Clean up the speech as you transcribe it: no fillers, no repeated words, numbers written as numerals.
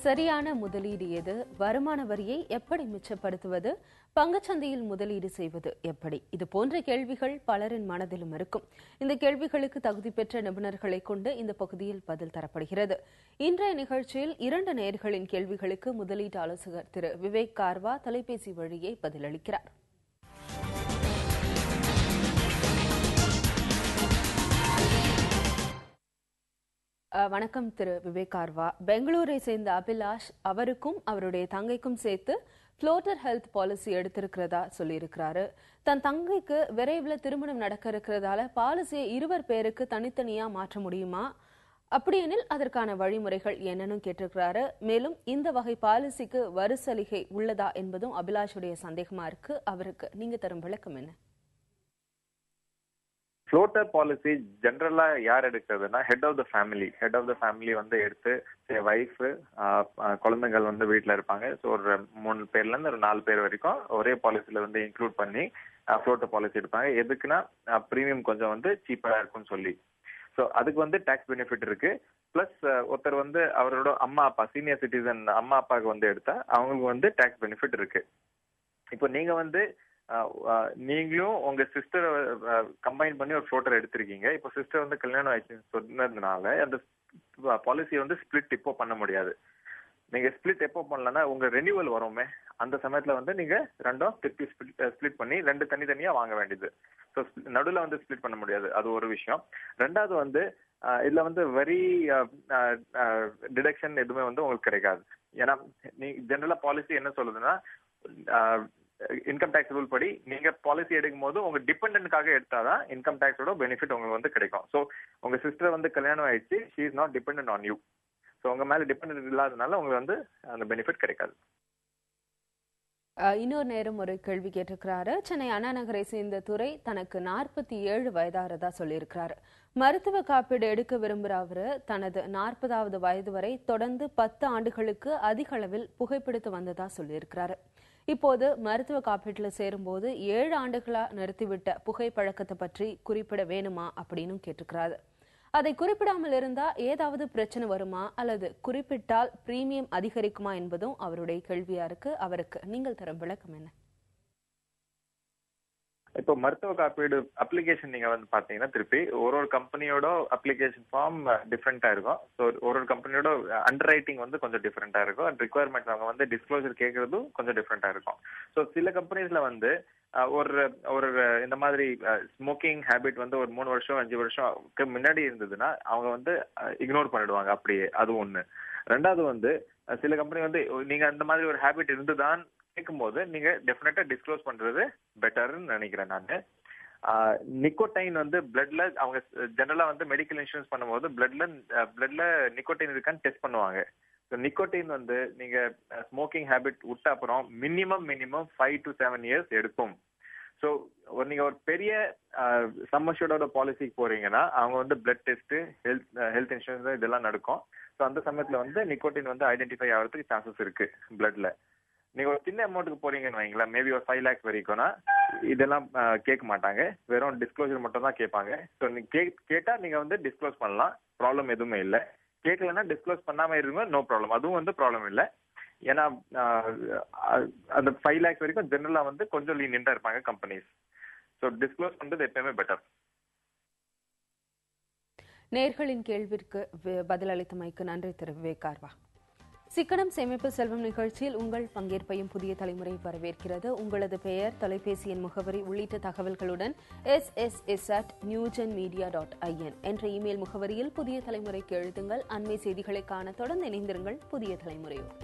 சரியான முதலீடு எது? வருமான வரியை எப்படி மிச்சப்படுத்துவது? பங்குச்சந்தையில் முதலீடு செய்வது எப்படி? இது போன்ற கேள்விகள் பலரின் மனதிலும் இருக்கும். இந்த கேள்விகளுக்கு தகுதி பெற்ற நிபுணர்களை கொண்டு இந்த பகுதியில் பதில் தரப்படுகிறது. இன்றைய நிகழ்ச்சியில் 2 நேயர்களின் கேள்விகளுக்கு முதலீட்டு ஆலோசகர் திரு விவேக் கார்வா தொலைபேசி வழியே பதிலளிக்கிறார். வணக்கம் திரு விவேக் கார்வா. பெங்களூரை சேர்ந்த அபிலாஷ் அவருக்கும் அவருடைய தங்கைக்கும் சேர்த்து ஃப்ளோட்டர் ஹெல்த் பாலிசி எடுத்திருக்கிறதா சொல்லியிருக்கிறாரு. தன் தங்கைக்கு விரைவில் திருமணம் நடக்க இருக்கிறதால பாலிசியை 2 பேருக்கு தனித்தனியா மாற்ற முடியுமா? அப்படியெனில் அதற்கான வழிமுறைகள் என்னன்னு கேட்டிருக்கிறாரு. மேலும் இந்த வகை பாலிசிக்கு வரி சலுகை உள்ளதா என்பதும் அபிலாஷுடைய சந்தேகமா இருக்கு. அவருக்கு நீங்க தரும் விளக்கம் என்ன? ஃப்ளோட்டர் பாலிசி ஜென்ரலா யார் எடுக்கிறதுனா ஹெட் ஆஃப் த ஃபேமிலி வந்து எடுத்து வைஃப் குழந்தைகள் வந்து வீட்டுல இருப்பாங்க. ஸோ ஒரு 3 பேர்ல இருந்து ஒரு 4 பேர் வரைக்கும் ஒரே பாலிசில வந்து இன்க்ளூட் பண்ணி ஃப்ளோட்டர் பாலிசி எடுப்பாங்க. எதுக்குன்னா பிரீமியம் கொஞ்சம் வந்து சீப்பரா இருக்கும்னு சொல்லி. ஸோ அதுக்கு வந்து டாக்ஸ் பெனிஃபிட் இருக்கு. பிளஸ் ஒருத்தர் வந்து அவரோட அம்மா அப்பா சீனியர் சிட்டிசன் அம்மா அப்பாவுக்கு வந்து எடுத்தா அவங்களுக்கு வந்து டாக்ஸ் பெனிஃபிட் இருக்கு. இப்போ நீங்க வந்து நீங்களும் உங்க சிஸ்டரை கம்பைன் பண்ணி ஒரு ஃப்ளோட்டர் எடுத்திருக்கீங்க. இப்போ சிஸ்டர் வந்து கல்யாணம் ஆயிடுச்சுன்னு சொன்னதுனால அந்த பாலிசியை வந்து ஸ்பிளிட் இப்போ பண்ண முடியாது. நீங்க ஸ்பிளிட் எப்போ பண்ணலன்னா உங்க ரெனியூவல் வருமே அந்த சமயத்துல வந்து நீங்க ரெண்டும் திருப்பி ஸ்பிளிட் பண்ணி 2 தனித்தனியா வாங்க வேண்டியது. ஸோ நடுவில் வந்து ஸ்பிளிட் பண்ண முடியாது. அது ஒரு விஷயம். 2வது வந்து இதுல வந்து வெரி டிடக்ஷன் எதுவுமே வந்து உங்களுக்கு கிடைக்காது. ஏன்னா நீ ஜெனரலா பாலிசி என்ன சொல்லுதுன்னா இன்கம் டேக்ஸ் ரூல் படி நீங்க பாலிசி எடுக்கும் போது உங்க டிபெண்டன்ட்காக எடுத்தாதான் இன்கம் டேக்ஸோட பெனிஃபிட் உங்களுக்கு வந்து கிடைக்கும். ஸோ உங்க சிஸ்டர் வந்து கல்யாணம் ஆயிடுச்சு, she is not dependent on you. So உங்க மேல டிபெண்டன்ட் இல்லாதனால உங்களுக்கு வந்து அந்த பெனிஃபிட் கிடைக்காது. இன்னொரு நேரம் ஒரு கேள்வி கேட்டிருக்கிறாரு. சென்னை அண்ணா நகரை சேர்ந்த துறை தனக்கு 47 வயதாகிறதா சொல்லியிருக்கிறாரு. மருத்துவ காப்பீடு எடுக்க விரும்புகிற அவரு தனது 40வது வயது வரை தொடர்ந்து 10 ஆண்டுகளுக்கு அதிக அளவில் புகைப்பிடித்து வந்ததா சொல்லியிருக்கிறாரு. இப்போது மருத்துவ காப்பீட்டில் சேரும்போது 7 ஆண்டுகளா நிறுத்திவிட்ட புகைப்பழக்கத்தை பற்றி குறிப்பிட வேணுமா அப்படின்னு கேட்டிருக்கிறாரு. அதை குறிப்பிடாமல் இருந்தா ஏதாவது பிரச்சனை வருமா அல்லது குறிப்பிட்டால் பிரீமியம் அதிகரிக்குமா என்பதும் அவருடைய கேள்வியா இருக்கு. அவருக்கு நீங்கள் தரும் விளக்கம் என்ன? இப்போ மருத்துவ காப்பீடு அப்ளிகேஷன் நீங்க வந்து பாத்தீங்கன்னா திருப்பி ஒரு கம்பெனியோட அப்ளிகேஷன் ஃபார்ம் டிஃப்ரெண்டா இருக்கும். ஸோ ஒரு கம்பெனியோட அண்டர் ரைட்டிங் வந்து கொஞ்சம் டிஃப்ரெண்டா இருக்கும். அண்ட் ரிக்வயர்மெண்ட் அவங்க வந்து டிஸ்க்ளோசர் கேட்கறதும் கொஞ்சம் டிஃப்ரெண்டா இருக்கும். ஸோ சில கம்பெனிஸ்ல வந்து ஒரு இந்த மாதிரி ஸ்மோக்கிங் ஹேபிட் வந்து ஒரு 3 வருஷம் 5 வருஷம் முன்னாடி இருந்ததுன்னா அவங்க வந்து இக்னோர் பண்ணிடுவாங்க அப்படியே. அது ஒண்ணு. 2வது வந்து சில கம்பெனி வந்து நீங்க அந்த மாதிரி ஒரு ஹேபிட் இருந்துதான் கேட்கும்போது நீங்க டெஃபினட்டா டிஸ்க்ளோஸ் பண்றது பெட்டர்னு நினைக்கிறேன் நான். நிக்கோடைன் வந்து பிளட்ல அவங்க ஜெனரலா வந்து மெடிக்கல் இன்சூரன்ஸ் பண்ணும்போது பிளட்ல நிக்கோடைன் இருக்கான்னு டெஸ்ட் பண்ணுவாங்க. நிக்கோட்டின் வந்து நீங்க ஸ்மோக்கிங் ஹேபிட் விட்ட அப்புறம் மினிமம் 5 to 7 இயர்ஸ் எடுக்கும். ஸோ நீங்க ஒரு பெரிய சம்மர்ஷோட பாலிசிக்கு போறீங்கன்னா அவங்க வந்து பிளட் டெஸ்ட் ஹெல்த் இன்சூரன்ஸ் இதெல்லாம் நடக்கும். ஸோ அந்த சமயத்துல வந்து நிக்கோட்டின் வந்து ஐடென்டிஃபை ஆகிறதுக்கு சான்சஸ் இருக்கு பிளட்ல. நீங்க ஒரு சின்ன அமௌண்ட்டுக்கு போறீங்கன்னு வைங்களேன், மேபி ஒரு 5 lakhs வரைக்கும்னா இதெல்லாம் கேட்க மாட்டாங்க. வெறும் டிஸ்க்ளோசர் மட்டும் தான் கேட்பாங்க. ஸோ நீங்க கேட்டா நீங்க வந்து டிஸ்க்ளோஸ் பண்ணலாம், ப்ராப்ளம் எதுவுமே இல்லை. கேட்கலன்னா டிஸ்க்ளோஸ் பண்ணாம இருங்க, நோ ப்ராப்ளம், அதுவும் வந்து ப்ராப்ளம் இல்லை. ஏன்னா அந்த 5 lakhs வரைக்கும் ஜெனரலா வந்து கொஞ்சம் லீனியண்டா இருப்பாங்க கம்பெனிஸ். ஸோ டிஸ்க்ளோஸ் பண்றது எப்பயுமே பெட்டர். நேயர்களின் கேள்விற்கு பதிலளித்தமைக்கு நன்றி திரு விவேக் கார்வா. சிக்கனம் சேமிப்பு செல்வம் நிகழ்ச்சியில் உங்கள் பங்கேற்பையும் புதிய தலைமுறை வரவேற்கிறது. உங்களது பெயர், தொலைபேசி எண், முகவரி உள்ளிட்ட தகவல்களுடன் ss@newgenmedia.in என்ற இமெயில் முகவரியில் புதிய தலைமுறைக்கு எழுதுங்கள். அண்மை செய்திகளை காண தொடர்ந்து இணைந்திருங்கள் புதிய தலைமுறையோடு.